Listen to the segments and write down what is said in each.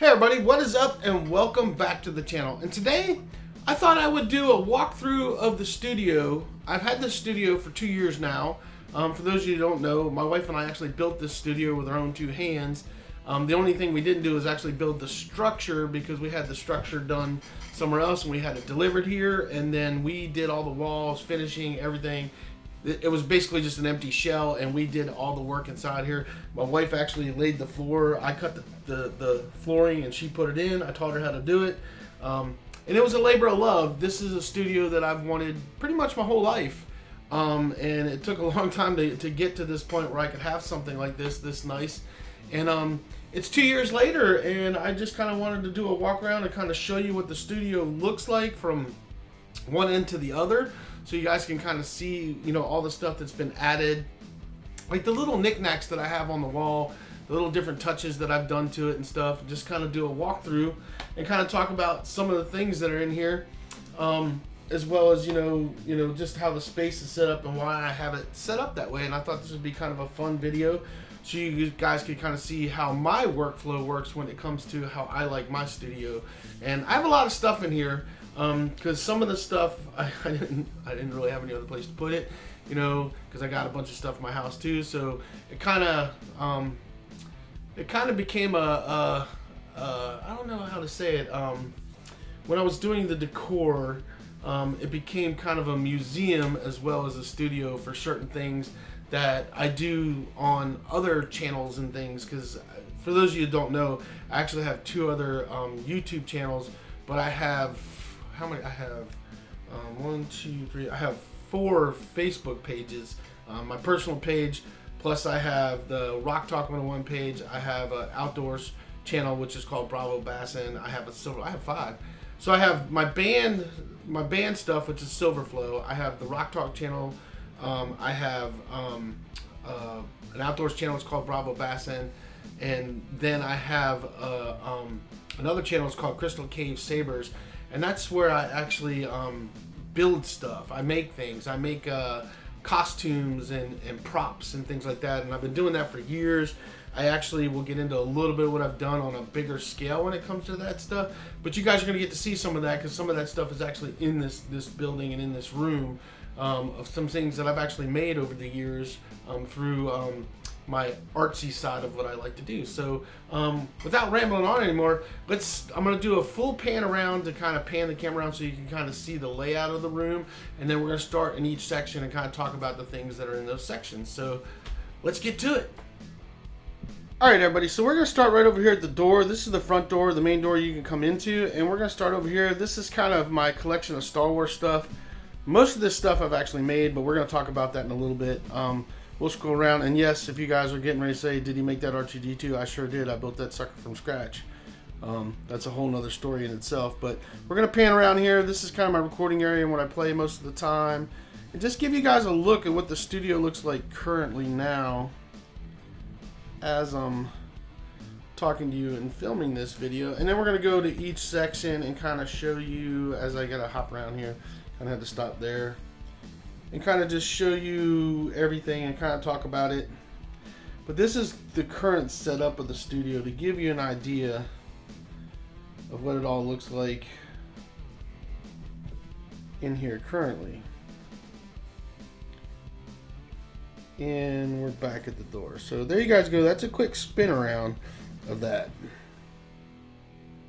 Hey everybody, what is up and welcome back to the channel. And today I thought I would do a walkthrough of the studio. I've had this studio for 2 years now. For those of you who don't know, my wife and I actually built this studio with our own two hands. The only thing we didn't do is actually build the structure because we had the structure done somewhere else and we had it delivered here, and then we did all the walls, finishing, everything. It was basically just an empty shell, and we did all the work inside here. My wife actually laid the floor. I cut the flooring, and she put it in. I taught her how to do it. And it was a labor of love. This is a studio that I've wanted pretty much my whole life. And it took a long time to get to this point where I could have something like this nice. And it's 2 years later, and I just kind of wanted to do a walk around and kind of show you what the studio looks like from one end to the other, so you guys can kind of see, you know, all the stuff that's been added, like the little knickknacks that I have on the wall, the little different touches that I've done to it and stuff. Just kind of do a walkthrough and kind of talk about some of the things that are in here, as well as you know just how the space is set up and why I have it set up that way. And I thought this would be kind of a fun video, so you guys can kind of see how my workflow works when it comes to how I like my studio. And I have a lot of stuff in here. Because some of the stuff I didn't really have any other place to put it, you know, because I got a bunch of stuff in my house too. So it kind of became a I don't know how to say it. When I was doing the decor, it became kind of a museum as well as a studio for certain things that I do on other channels and things. Because for those of you who don't know, I actually have two other YouTube channels, but I have. How many? I have 1, 2, 3. I have 4 Facebook pages. My personal page, plus I have the Rock Talk 101 page. I have an outdoors channel which is called Bravo Bassin. I have I have 5. So I have my band stuff, which is Silverflow. I have the Rock Talk channel. I have an outdoors channel. It's called Bravo Bassin, and then I have another channel. It's called Crystal Cave Sabers. And that's where I actually build stuff. I make things. I make costumes and props and things like that. And I've been doing that for years. I actually will get into a little bit of what I've done on a bigger scale when it comes to that stuff. But you guys are going to get to see some of that, because some of that stuff is actually in this building and in this room, of some things that I've actually made over the years through my artsy side of what I like to do. So without rambling on anymore, I'm going to do a full pan around to kind of pan the camera around so you can kind of see the layout of the room, and then we're going to start in each section and kind of talk about the things that are in those sections. So let's get to it. Alright everybody, so we're going to start right over here at the door. This is the front door, the main door you can come into, and we're going to start over here. This is kind of my collection of Star Wars stuff. Most of this stuff I've actually made, but we're going to talk about that in a little bit. We'll scroll around, and yes, if you guys are getting ready to say, did he make that R2-D2? I sure did. I built that sucker from scratch. That's a whole nother story in itself, but we're going to pan around here. This is kind of my recording area and what I play most of the time, and just give you guys a look at what the studio looks like currently now as I'm talking to you and filming this video. And then we're going to go to each section and kind of show you, as I got to hop around here, kind of had to stop there, and kind of just show you everything and kind of talk about it. But this is the current setup of the studio to give you an idea of what it all looks like in here currently. And we're back at the door. So there you guys go. That's a quick spin around of that.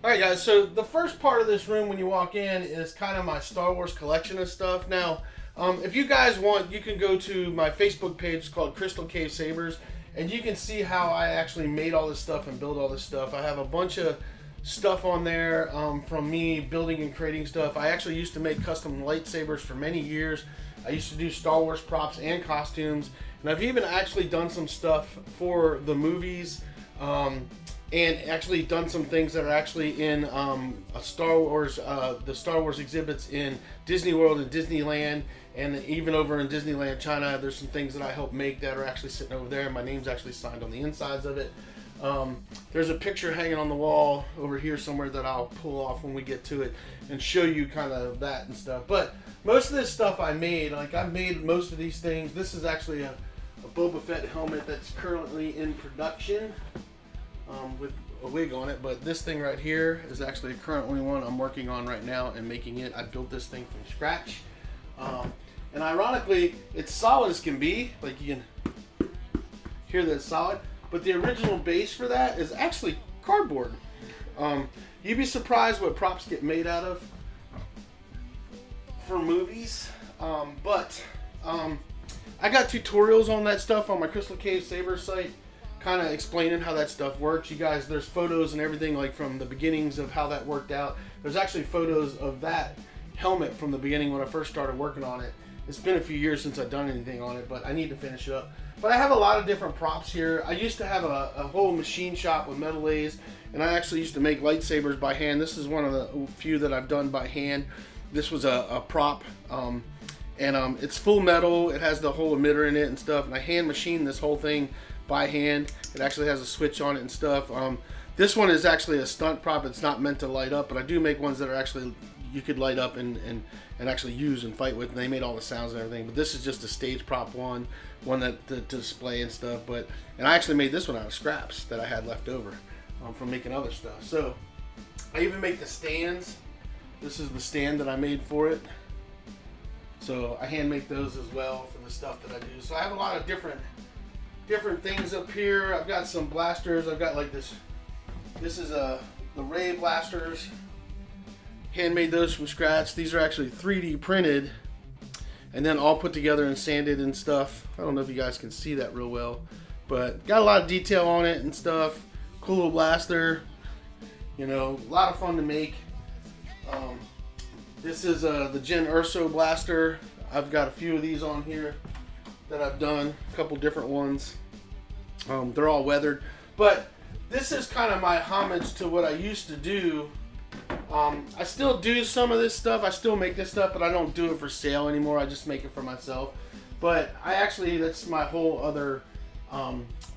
Alright guys, so the first part of this room when you walk in is kind of my Star Wars collection of stuff. Now, if you guys want, you can go to my Facebook page. It's called Crystal Cave Sabers, and you can see how I actually made all this stuff and build all this stuff. I have a bunch of stuff on there from me building and creating stuff. I actually used to make custom lightsabers for many years. I used to do Star Wars props and costumes, and I've even actually done some stuff for the movies, and actually done some things that are actually in a Star Wars, the Star Wars exhibits in Disney World and Disneyland, and even over in Disneyland China. There's some things that I helped make that are actually sitting over there. My name's actually signed on the insides of it. There's a picture hanging on the wall over here somewhere that I'll pull off when we get to it and show you kind of that and stuff. But most of this stuff I made, like I made most of these things. This is actually a Boba Fett helmet that's currently in production with a wig on it, but this thing right here is actually a currently one I'm working on right now and making it. I built this thing from scratch. And ironically, it's solid as can be. Like you can hear that it's solid. But the original base for that is actually cardboard. You'd be surprised what props get made out of for movies. But I got tutorials on that stuff on my Crystal Cave Saber site, kind of explaining how that stuff works. You guys, there's photos and everything like from the beginnings of how that worked out. There's actually photos of that helmet from the beginning when I first started working on it. It's been a few years since I've done anything on it, but I need to finish it up. But I have a lot of different props here. I used to have a whole machine shop with metal lathes, and I actually used to make lightsabers by hand. This is one of the few that I've done by hand. This was a prop, and it's full metal. It has the whole emitter in it and stuff, and I hand machined this whole thing by hand. It actually has a switch on it and stuff. This one is actually a stunt prop. It's not meant to light up, but I do make ones that are actually you could light up and actually use and fight with, and they made all the sounds and everything. But this is just a stage prop one that to display and stuff. And I actually made this one out of scraps that I had left over from making other stuff. So I even make the stands. This is the stand that I made for it. So I hand make those as well for the stuff that I do. So I have a lot of different things up here. I've got some blasters. I've got like this. This is the Ray blasters. Handmade those from scratch. These are actually 3D printed and then all put together and sanded and stuff. I don't know if you guys can see that real well, but got a lot of detail on it and stuff. Cool little blaster, you know, a lot of fun to make. This is the Jyn Erso blaster. I've got a few of these on here that I've done, a couple different ones. They're all weathered, but this is kind of my homage to what I used to do. I still do some of this stuff. I still make this stuff, but I don't do it for sale anymore. I just make it for myself. But that's my whole other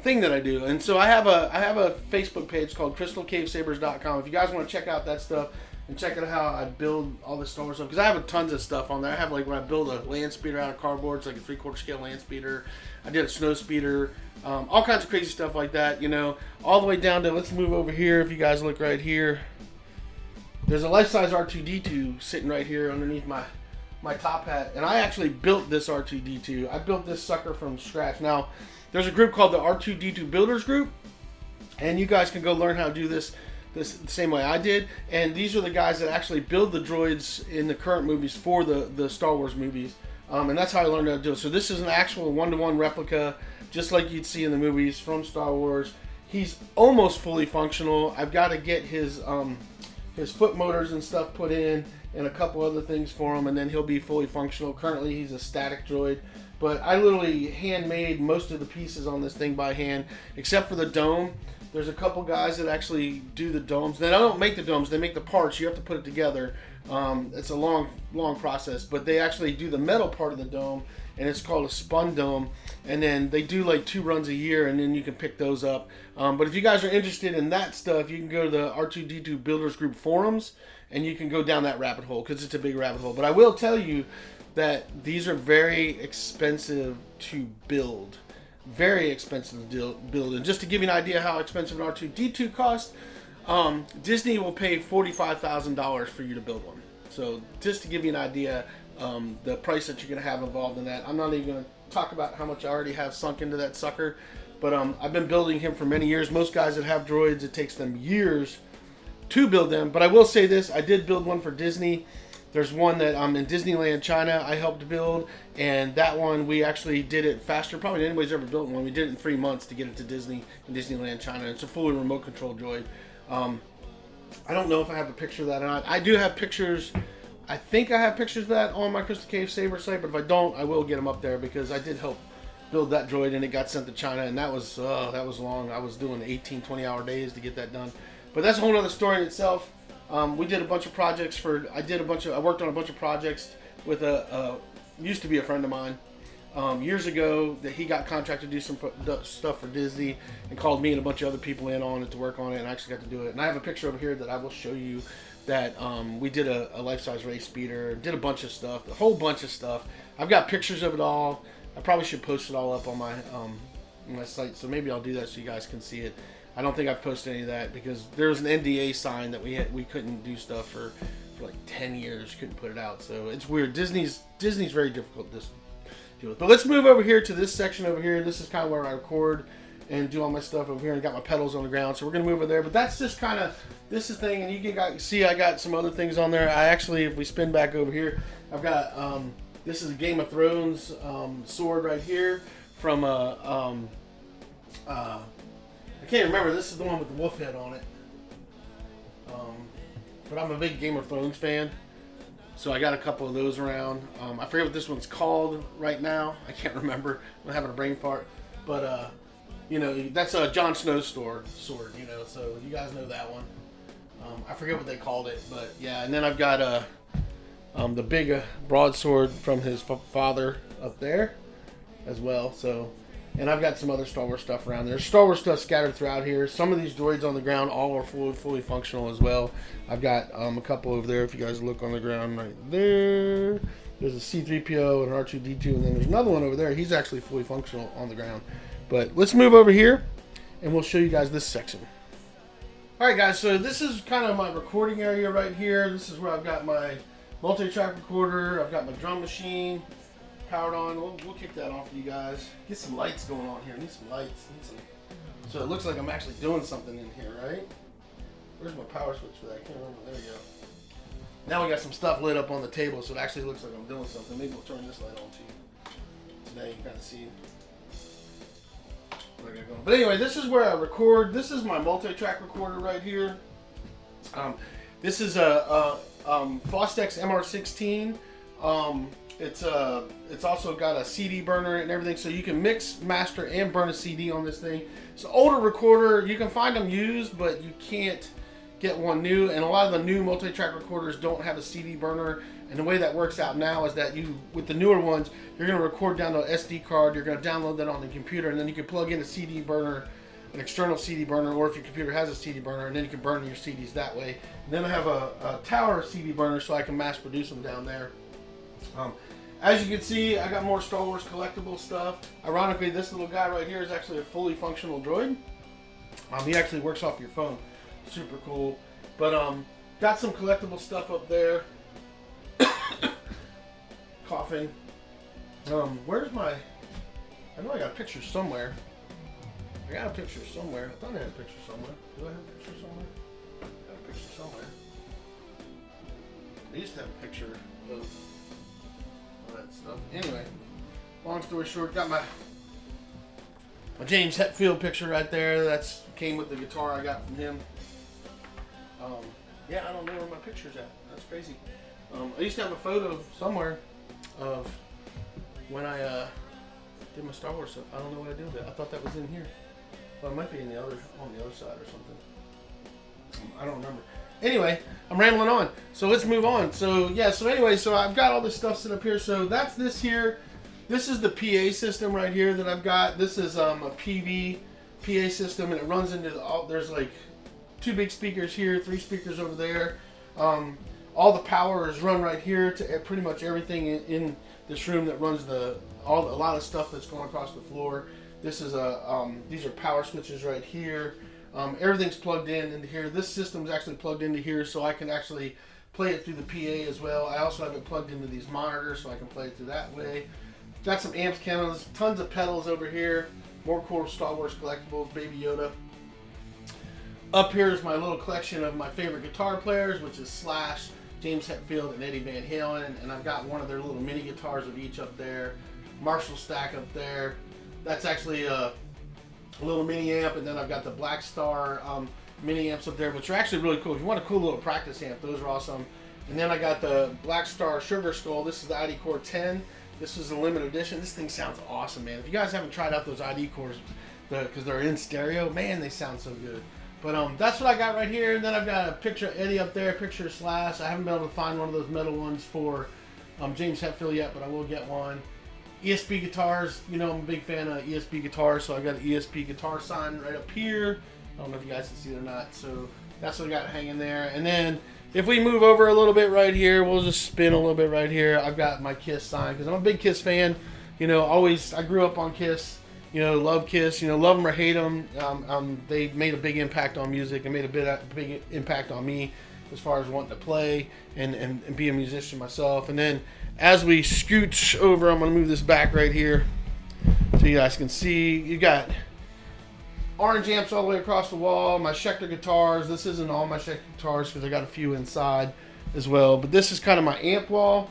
thing that I do. And so I have a Facebook page called CrystalCaveSabers.com. If you guys want to check out that stuff and check out how I build all this Star Wars stuff, because I have tons of stuff on there. I have like when I build a land speeder out of cardboard, it's like a 3/4 scale land speeder. I did a snow speeder, all kinds of crazy stuff like that. You know, all the way down to, let's move over here. If you guys look right here. There's a life-size R2-D2 sitting right here underneath my top hat, and I actually built this R2-D2. I built this sucker from scratch. Now, there's a group called the R2-D2 Builders Group, and you guys can go learn how to do this the same way I did. And these are the guys that actually build the droids in the current movies for the Star Wars movies, and that's how I learned how to do it. So this is an actual one-to-one replica, just like you'd see in the movies from Star Wars. He's almost fully functional. I've got to get his foot motors and stuff put in and a couple other things for him, and then he'll be fully functional. Currently he's a static droid, but I literally handmade most of the pieces on this thing by hand, except for the dome. There's a couple guys that actually do the domes. They don't make the domes, they make the parts. You have to put it together. It's a long process, but they actually do the metal part of the dome, and it's called a spun dome. And then they do like 2 runs a year, and then you can pick those up. But if you guys are interested in that stuff, you can go to the R2-D2 Builders Group forums, and you can go down that rabbit hole, because it's a big rabbit hole. But I will tell you that these are very expensive to build. Very expensive to build. And just to give you an idea how expensive an R2-D2 costs, Disney will pay $45,000 for you to build one. So just to give you an idea, the price that you're going to have involved in that. I'm not even going to talk about how much I already have sunk into that sucker, but I've been building him for many years. Most guys that have droids, it takes them years to build them. But I will say this, I did build one for Disney. There's one that in Disneyland China I helped build, and that one we actually did it faster probably than anybody's ever built one. We did it in 3 months to get it to Disney in Disneyland China. It's a fully remote control droid. I don't know if I have a picture of that or not. I do have pictures. I think I have pictures of that on my Crystal Cave Saber site, but if I don't, I will get them up there, because I did help build that droid, and it got sent to China, and that was long. I was doing 18, 20-hour days to get that done. But that's a whole other story in itself. We did a bunch of projects I worked on a bunch of projects with used to be a friend of mine. Years ago, that he got contracted to do some stuff for Disney, and called me and a bunch of other people in on it to work on it, and I actually got to do it. And I have a picture over here that I will show you that we did a life-size race speeder, did a bunch of stuff, a whole bunch of stuff. I've got pictures of it all. I probably should post it all up on my site, so maybe I'll do that so you guys can see it. I don't think I've posted any of that because there was an NDA sign that we couldn't do stuff for like 10 years, couldn't put it out. So it's weird. Disney's very difficult to deal with. But let's move over here to this section over here. This is kind of where I record and do all my stuff over here, and got my pedals on the ground. So we're gonna move over there. But that's just kind of this is thing, and you can see I got some other things on there. I actually, if we spin back over here, I've got this is a Game of Thrones sword right here from I can't remember. This is the one with the wolf head on it. But I'm a big Game of Thrones fan, so I got a couple of those around. I forget what this one's called right now. I can't remember. I'm having a brain fart. But you know, that's a Jon Snow sword. You know, so you guys know that one. I forget what they called it, but yeah. And then I've got the big broadsword from his father up there as well. So. And I've got some other Star Wars stuff around there. Star Wars stuff scattered throughout here. Some of these droids on the ground all are fully functional as well. I've got a couple over there. If you guys look on the ground right there, there's a C-3PO and R2-D2, and then there's another one over there. He's actually fully functional on the ground. But let's move over here, and we'll show you guys this section. All right, guys. So this is kind of my recording area right here. This is where I've got my multi-track recorder. I've got my drum machine. Powered on. We'll kick that off for you guys. Get some lights going on here. Need some lights. So it looks like I'm actually doing something in here, right? Where's my power switch for that? I can't remember. There we go. Now we got some stuff lit up on the table, so it actually looks like I'm doing something. Maybe we'll turn this light on too. So now you can kind of see what I got going. But anyway, this is where I record. This is my multi-track recorder right here. This is a Fostex MR16. It's also got a CD burner and everything, so you can mix, master, and burn a CD on this thing. It's an older recorder. You can find them used, but you can't get one new. And a lot of the new multi-track recorders don't have a CD burner. And the way that works out now is that with the newer ones, you're going to record down to an SD card. You're going to download that on the computer, and then you can plug in a CD burner, an external CD burner, or if your computer has a CD burner, and then you can burn your CDs that way. And then I have a tower CD burner, so I can mass produce them down there. As you can see, I got more Star Wars collectible stuff. Ironically, this little guy right here is actually a fully functional droid. He actually works off your phone. Super cool. But got some collectible stuff up there. Coughing. Where's my... I know I got a picture somewhere. I got a picture somewhere. I thought I had a picture somewhere. Do I have a picture somewhere? I got a picture somewhere. I used to have a picture of... that stuff. Anyway, long story short, got my James Hetfield picture right there. That's came with the guitar I got from him. Yeah, I don't know where my picture's at. That's crazy. I used to have a photo somewhere of when I did my Star Wars stuff. I don't know what I did with it. I thought that was in here. Well, it might be on the other side or something. I don't remember. Anyway, I'm rambling on. So let's move on. So yeah, so anyway, so I've got all this stuff set up here. So that's this here. This is the PA system right here that I've got. This is a PV PA system, and it runs into there's like 2 big speakers here, 3 speakers over there. All the power is run right here to pretty much everything in this room that runs a lot of stuff that's going across the floor. This is these are power switches right here. Everything's plugged into here. This system's actually plugged into here, so I can actually play it through the PA as well. I also have it plugged into these monitors, so I can play it through that way. Got some amps, cannons, tons of pedals over here. More cool Star Wars collectibles, Baby Yoda. Up here is my little collection of my favorite guitar players, which is Slash, James Hetfield, and Eddie Van Halen. And I've got one of their little mini guitars of each up there. Marshall stack up there. That's actually a little mini amp, and then I've got the Black Star mini amps up there, which are actually really cool. If you want a cool little practice amp, those are awesome. And then I got the Black Star Sugar Skull. This is the ID Core 10. This is a limited edition. This thing sounds awesome, man. If you guys haven't tried out those ID cores, because they're in stereo, man, they sound so good. But that's what I got right here. And then I've got a picture of Eddie up there, a picture of Slash. I haven't been able to find one of those metal ones for James Hetfield yet, but I will get one. ESP guitars, you know, I'm a big fan of ESP guitars, so I got an ESP guitar sign right up here. I don't know if you guys can see it or not. So that's what I got hanging there. And then if we move over a little bit right here, we'll just spin a little bit right here. I've got my Kiss sign because I'm a big Kiss fan. You know, I grew up on Kiss, You know, love Kiss. You know, love them or hate them. They made a big impact on music and made a big impact on me as far as wanting to play and be a musician myself. And then as we scooch over, I'm going to move this back right here so you guys can see. You got orange amps all the way across the wall. My Schecter guitars. This isn't all my Schecter guitars because I got a few inside as well. But this is kind of my amp wall.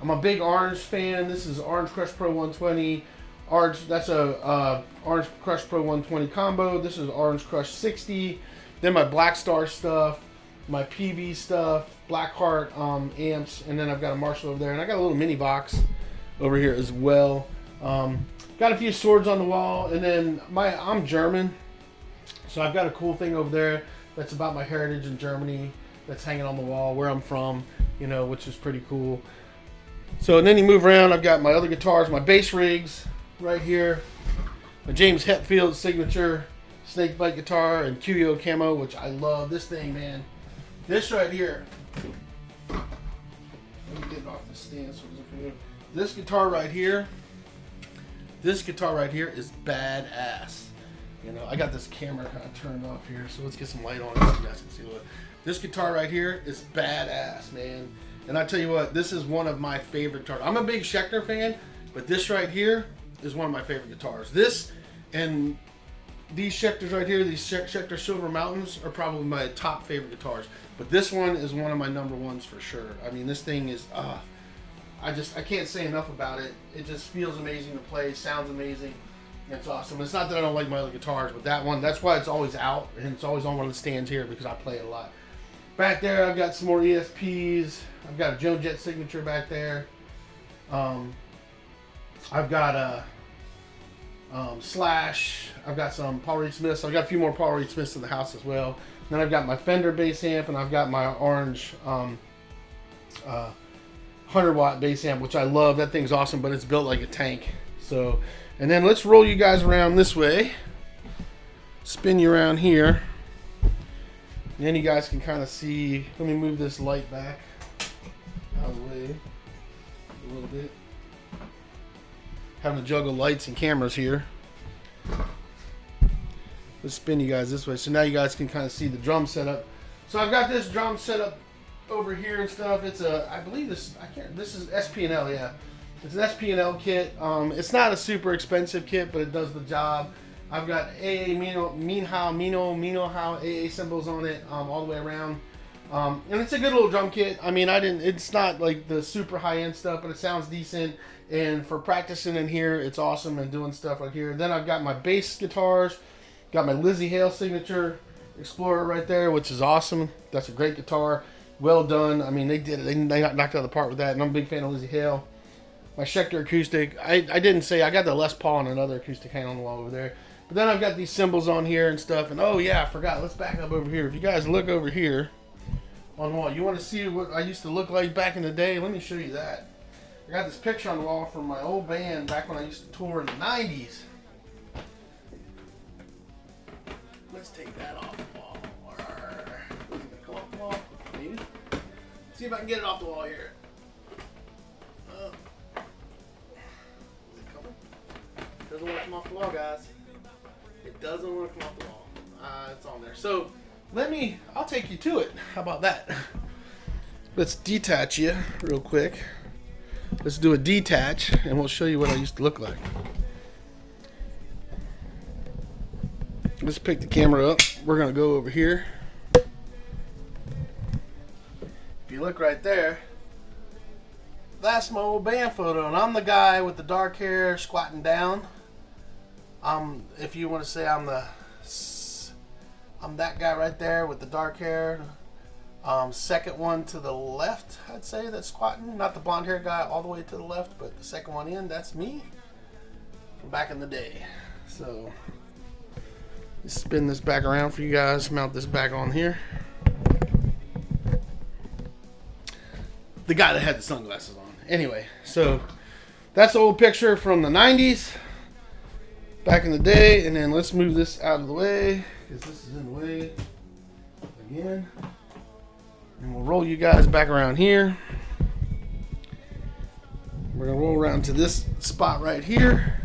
I'm a big Orange fan. This is Orange Crush Pro 120. Orange, that's a Orange Crush Pro 120 combo. This is Orange Crush 60. Then my Black Star stuff, my PV stuff, Blackheart amps, and then I've got a Marshall over there, and I got a little mini box over here as well. Got a few swords on the wall, and then I'm German, so I've got a cool thing over there that's about my heritage in Germany that's hanging on the wall where I'm from, you know, which is pretty cool. So, and then you move around, I've got my other guitars, my bass rigs right here, my James Hetfield signature snakebite guitar and QEO camo, which I love. This thing, man, this right here, let me get it off the stand so it doesn't come in. This guitar right here is badass. You know, I got this camera kind of turned off here, so let's get some light on it so you guys can see what. This guitar right here is badass, man. And I tell you what, this is one of my favorite guitars. I'm a big Schecter fan, but this right here is one of my favorite guitars. This and these Schecters right here, these Schecter Silver Mountains, are probably my top favorite guitars. But this one is one of my number ones for sure. I mean, this thing is, I can't say enough about it. It just feels amazing to play, sounds amazing. It's awesome. It's not that I don't like my other guitars, but that one, that's why it's always out, and it's always on one of the stands here because I play it a lot. Back there, I've got some more ESPs. I've got a Joan Jett signature back there. I've got a Slash. I've got some Paul Reed Smiths. I've got a few more Paul Reed Smiths in the house as well. Then I've got my Fender bass amp, and I've got my orange 100-watt bass amp, which I love. That thing's awesome, but it's built like a tank. So, and then let's roll you guys around this way. Spin you around here. And then you guys can kind of see. Let me move this light back out of the way a little bit. Having to juggle lights and cameras here. Let's spin you guys this way. So now you guys can kind of see the drum setup. So I've got this drum setup over here and stuff. It's I believe this is SP&L, yeah. It's an SP&L kit. It's not a super expensive kit, but it does the job. I've got AA Mino AA symbols on it all the way around. And it's a good little drum kit. I mean, it's not like the super high-end stuff, but it sounds decent. And for practicing in here, it's awesome and doing stuff right here. Then I've got my bass guitars. Got my Lzzy Hale signature Explorer right there, which is awesome. That's a great guitar. Well done. I mean, they did it. They got knocked out of the park with that, and I'm a big fan of Lzzy Hale. My Schecter acoustic. I didn't say, I got the Les Paul and another acoustic hanging on the wall over there. But then I've got these cymbals on here and stuff. And oh yeah, I forgot. Let's back up over here. If you guys look over here on the wall, you want to see what I used to look like back in the day? Let me show you that. I got this picture on the wall from my old band back when I used to tour in the 90s. Let's take that off the wall. Is it going to come off the wall? Maybe. See if I can get it off the wall here. Is it coming? Doesn't want to come off the wall, guys. It doesn't want to come off the wall. It's on there. So I'll take you to it. How about that? Let's detach you real quick. Let's do a detach and we'll show you what I used to look like. Let's pick the camera up. We're going to go over here. If you look right there, that's my old band photo, and I'm the guy with the dark hair squatting down. If you want to say I'm that guy right there with the dark hair. Second one to the left, I'd say, that's squatting. Not the blonde hair guy all the way to the left, but the second one in, that's me from back in the day. So let's spin this back around for you guys. Mount this back on here. The guy that had the sunglasses on. Anyway, so that's the old picture from the 90s. Back in the day. And then let's move this out of the way, because this is in the way again. And we'll roll you guys back around here. We're going to roll around to this spot right here.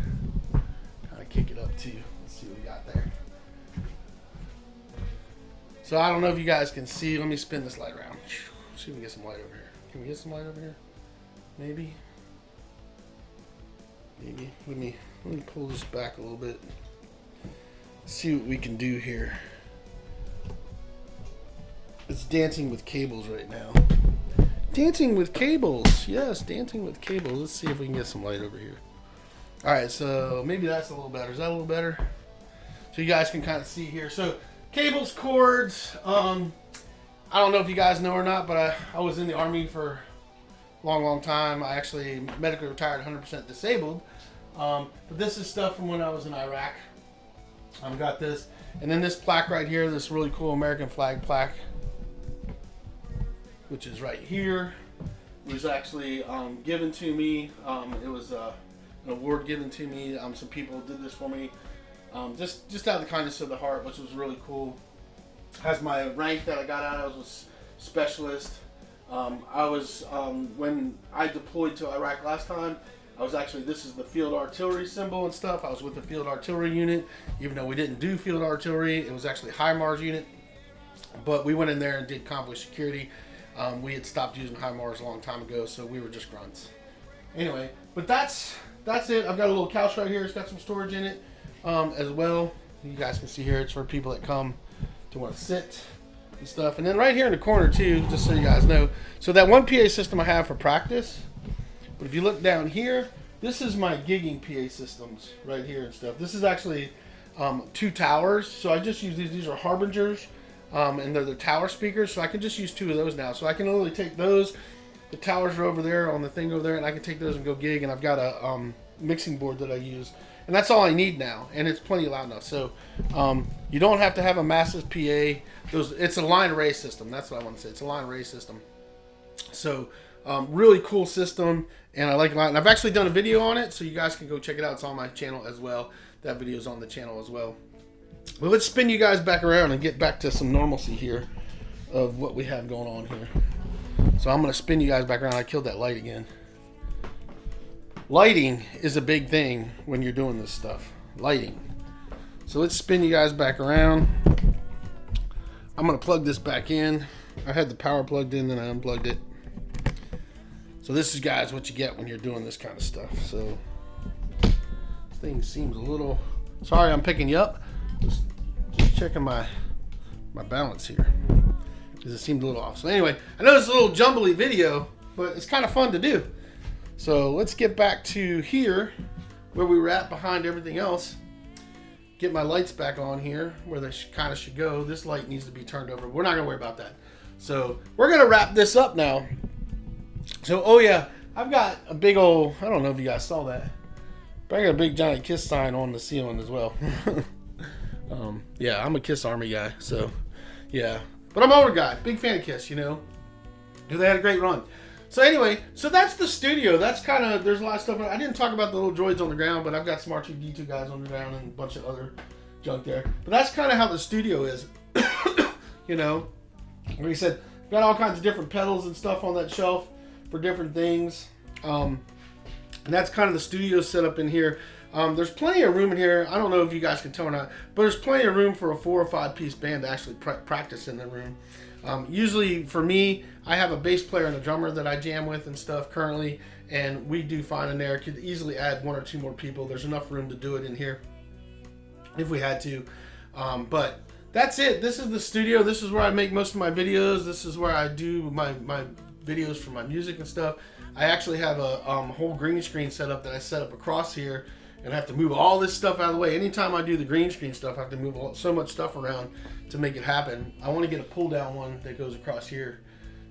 Kind of kick it So I don't know if you guys can see. Let me spin this light around. See if we can get some light over here. Can we get some light over here? Maybe. Maybe. Let me pull this back a little bit. See what we can do here. It's dancing with cables right now. Dancing with cables. Yes, dancing with cables. Let's see if we can get some light over here. Alright, so maybe that's a little better. Is that a little better? So you guys can kind of see here. So cables, cords. I don't know if you guys know or not, but I was in the Army for a long time. I actually medically retired 100% disabled. But this is stuff from when I was in Iraq. I've got this. And then this plaque right here, this really cool American flag plaque, which is right here. It was actually given to me. It was an award given to me. Some people did this for me. Just out of the kindness of the heart, which was really cool. Has my rank that I got out. I was a specialist. I was when I deployed to Iraq last time. I was actually, this is the field artillery symbol and stuff. I was with the field artillery unit, even though we didn't do field artillery. It was actually a HIMARS unit, but we went in there and did convoy security. We had stopped using HIMARS a long time ago, so we were just grunts. Anyway, but that's it. I've got a little couch right here. It's got some storage in it as well. You guys can see here, it's for people that come to want to sit and stuff. And then right here in the corner too, just so you guys know, so that one PA system I have for practice, but if you look down here, this is my gigging PA systems right here and stuff. This is actually 2 towers, so I just use these. These are Harbingers, and they're the tower speakers, so I can just use 2 of those now. So I can literally take those, the towers are over there on the thing over there, and I can take those and go gig, and I've got a mixing board that I use. And that's all I need now, and it's plenty loud enough. So you don't have to have a massive PA. It's a line array system. That's what I want to say. It's a line array system. So really cool system, and I like it a lot. And I've actually done a video on it, so you guys can go check it out. It's on my channel as well. That video is on the channel as well. But let's spin you guys back around and get back to some normalcy here of what we have going on here. So I'm going to spin you guys back around. I killed that light again. Lighting is a big thing when you're doing this stuff. Lighting. So let's spin you guys back around. I'm going to plug this back in. I had the power plugged in, then I unplugged it. So this is, guys, what you get when you're doing this kind of stuff. So this thing seems a little... Sorry, I'm picking you up. Just checking my balance here, because it seemed a little off. So anyway, I know it's a little jumbly video, but it's kind of fun to do. So let's get back to here where we were at behind everything else. Get my lights back on here where they kind of should go. This light needs to be turned over. We're not going to worry about that. So we're going to wrap this up now. So, oh yeah, I've got a big old, I don't know if you guys saw that, but I got a big giant KISS sign on the ceiling as well. Yeah, I'm a KISS Army guy, so yeah. But I'm an older guy, big fan of KISS, you know. They had a great run. So anyway, so that's the studio. That's kind of, there's a lot of stuff. I didn't talk about the little droids on the ground, but I've got some R2-D2 guys on the ground and a bunch of other junk there. But that's kind of how the studio is, you know. Like I said, got all kinds of different pedals and stuff on that shelf for different things. And that's kind of the studio setup in here. There's plenty of room in here. I don't know if you guys can tell or not, but there's plenty of room for a 4 or 5 piece band to actually practice in the room. Usually for me, I have a bass player and a drummer that I jam with and stuff currently, and we do fine in there. Could easily add 1 or 2 more people. There's enough room to do it in here if we had to. But that's it. This is the studio. This is where I make most of my videos. This is where I do my videos for my music and stuff. I actually have a whole green screen set up that I set up across here, and I have to move all this stuff out of the way. Anytime I do the green screen stuff, I have to move so much stuff around to make it happen. I want to get a pull down one that goes across here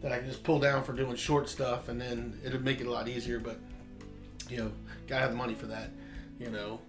that I can just pull down for doing short stuff, and then it'll make it a lot easier, but you know, gotta have the money for that, you know.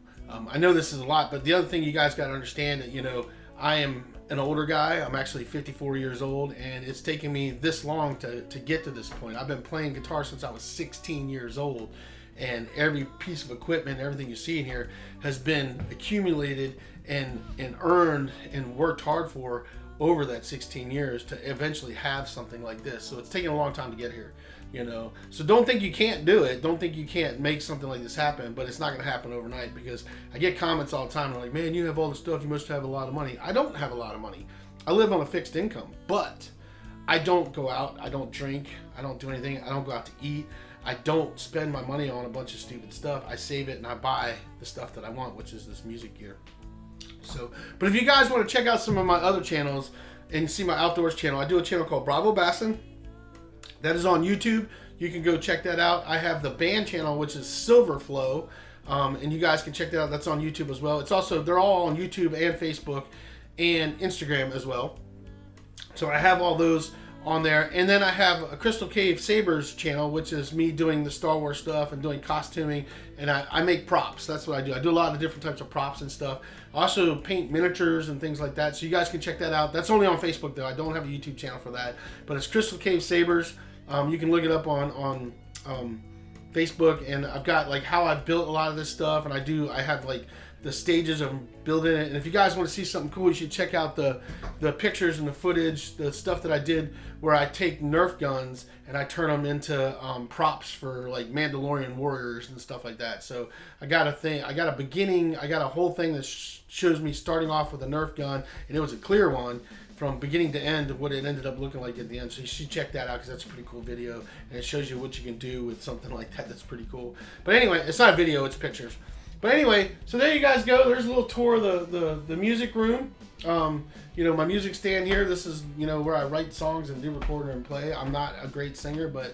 I know this is a lot, but the other thing you guys gotta understand that, you know, I am an older guy. I'm actually 54 years old, and it's taken me this long to get to this point. I've been playing guitar since I was 16 years old, and every piece of equipment, everything you see in here has been accumulated and earned and worked hard for over that 16 years to eventually have something like this. So it's taken a long time to get here, you know. So don't think you can't do it. Don't think you can't make something like this happen, but it's not going to happen overnight, because I get comments all the time like, man, you have all the stuff, you must have a lot of money. I don't have a lot of money. I live on a fixed income, but I don't go out, I don't drink, I don't do anything, I don't go out to eat, I don't spend my money on a bunch of stupid stuff. I save it and I buy the stuff that I want, which is this music gear. So, but if you guys want to check out some of my other channels and see my outdoors channel, I do a channel called Bravo Bassin. That is on YouTube. You can go check that out. I have the band channel, which is Silver Flow, and you guys can check that out. That's on YouTube as well. It's also, they're all on YouTube and Facebook and Instagram as well. So I have all those on there. And then I have a Crystal Cave Sabers channel, which is me doing the Star Wars stuff and doing costuming, and I make props. That's what I do. I do a lot of different types of props and stuff. I also paint miniatures and things like that, so you guys can check that out. That's only on Facebook though. I don't have a YouTube channel for that, but it's Crystal Cave Sabers. You can look it up on Facebook, and I've got like how I've built a lot of this stuff, and I have like the stages of building it. And if you guys want to see something cool, you should check out the pictures and the footage, the stuff that I did where I take Nerf guns and I turn them into props for like Mandalorian warriors and stuff like that. So I got a whole thing that shows me starting off with a Nerf gun, and it was a clear one from beginning to end of what it ended up looking like at the end. So you should check that out because that's a pretty cool video, and it shows you what you can do with something like that. That's pretty cool. But anyway, it's not a video, it's pictures. But anyway, so there you guys go. There's a little tour of the music room. You know, my music stand here. This is, you know, where I write songs and do record and play. I'm not a great singer, but,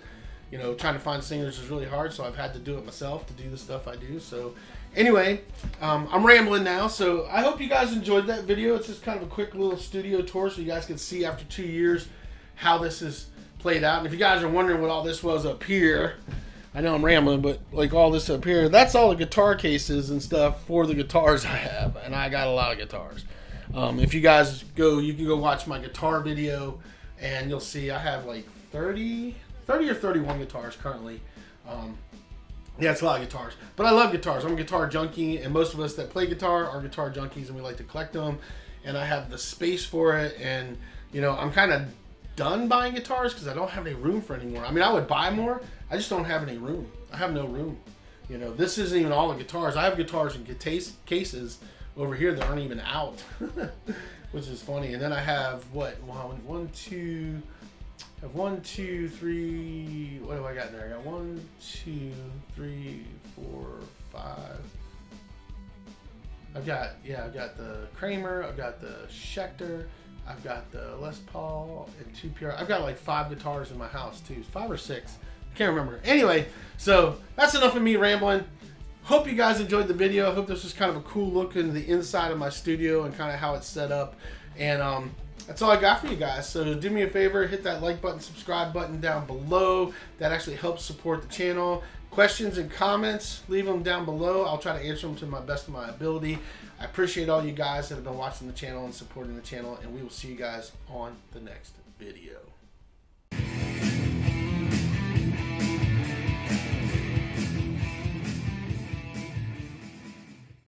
you know, trying to find singers is really hard, so I've had to do it myself to do the stuff I do. So anyway, I'm rambling now. So I hope you guys enjoyed that video. It's just kind of a quick little studio tour so you guys can see after 2 years how this is played out. And if you guys are wondering what all this was up here, I know I'm rambling, but like all this up here, that's all the guitar cases and stuff for the guitars I have, and I got a lot of guitars. If you guys go, you can go watch my guitar video, and you'll see I have like 30 or 31 guitars currently. Yeah, it's a lot of guitars, but I love guitars. I'm a guitar junkie, and most of us that play guitar are guitar junkies, and we like to collect them, and I have the space for it, and you know, I'm kind of done buying guitars because I don't have any room for anymore. I mean, I would buy more, I just don't have any room. I have no room. You know, this isn't even all the guitars. I have guitars in cases over here that aren't even out, which is funny. And then I have what? One, two, three. What do I got in there? I got 1, 2, 3, 4, 5. I've got the Kramer. I've got the Schecter. I've got the Les Paul and 2 PR. I've got like 5 guitars in my house too. 5 or 6. I can't remember. Anyway, so that's enough of me rambling. Hope you guys enjoyed the video. I hope this was kind of a cool look into the inside of my studio and kind of how it's set up. And that's all I got for you guys. So do me a favor, hit that like button, subscribe button down below. That actually helps support the channel. Questions and comments, leave them down below. I'll try to answer them to my best of my ability. I appreciate all you guys that have been watching the channel and supporting the channel, and we will see you guys on the next video.